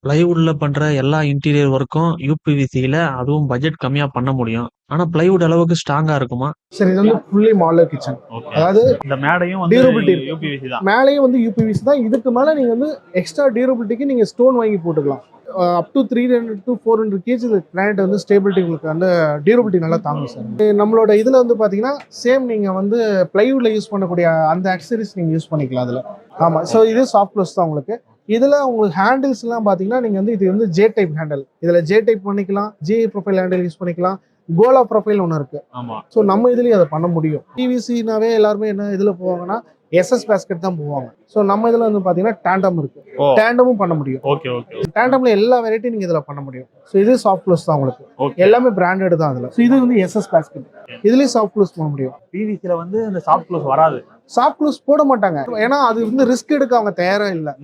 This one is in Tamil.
பிளைவுட்ல பண்ற எல்லா இன்டீரியர் ஒர்க்கும் யூபிவிசியில அதுவும் பட்ஜெட் கம்மியா பண்ண முடியும். ஆனா பிளைவுட் அளவுக்கு ஸ்ட்ராங்கா இருக்குமா? சரி, இது வந்து ஃபுல்லி மாடலர் கிச்சன். ஓகே. அதாவது இந்த மேடையும் வந்து டியூரபிலிட்டி யூபிவிசி தான். மேலேயும் வந்து யூபிவிசி தான். இதுக்கு மேலே நீங்கள் வந்து எக்ஸ்ட்ரா டியூரபிலிட்டிக்கு நீங்கள் ஸ்டோன் வாங்கி போட்டுக்கலாம். Up to 300 to 400 KG granite வந்து ஸ்டேபிலிட்டி உங்களுக்கு வந்து டியூரபிலிட்டி நல்லா தாங்கும் சார். நம்மளோட இதில் வந்து பார்த்தீங்கன்னா சேம் நீங்கள் வந்து பிளைவுட்ல யூஸ் பண்ணக்கூடிய அந்த அக்சசரிஸ் நீங்கள் யூஸ் பண்ணிக்கலாம் அதில். ஆமாம். ஸோ இது சாஃப்ட் க்ளோஸ் தான் உங்களுக்கு. இதில் உங்களுக்கு ஹேண்டில்ஸ்லாம் பார்த்தீங்கன்னா நீங்கள் வந்து இது வந்து ஜே டைப் ஹேண்டில். இதில் ஜே டைப் பண்ணிக்கலாம், ஜே ப்ரொஃபைல் ஹேண்டில் யூஸ் பண்ணிக்கலாம், கோலா ப்ரொஃபைல் ஒன்று இருக்கு. ஆமா. ஸோ நம்ம இதுலயும் அதை பண்ண முடியும். பிவிசினாவே எல்லாருமே என்ன இதில் போவாங்கன்னா எஸ்எஸ் பேஸ்கெட் தான் போவாங்க. ஸோ நம்ம இதில் வந்து பார்த்தீங்கன்னா டேண்டம் இருக்கு. டேண்டமும் பண்ண முடியும். Okay okay. டேண்டம்ல எல்லா வெரைட்டியும் நீங்கள் இதில் பண்ண முடியும். ஸோ இது சாஃப்ட் க்ளோஸ் தான் உங்களுக்கு. ஓகே. எல்லாமே பிராண்டட் தான் அதில். ஸோ இது வந்து எஸ்எஸ் பேஸ்கெட். இதுலேயும் சாஃப்ட் க்ளோஸ் பண்ண முடியும். பிவிசில வந்து இந்த சாஃப்ட் க்ளோஸ் வராது. சாஃப்ட் க்ளோஸ் போட மாட்டாங்க. ஏன்னா அது வந்து ரிஸ்க் எடுக்க அவங்க தயாரா இல்லை.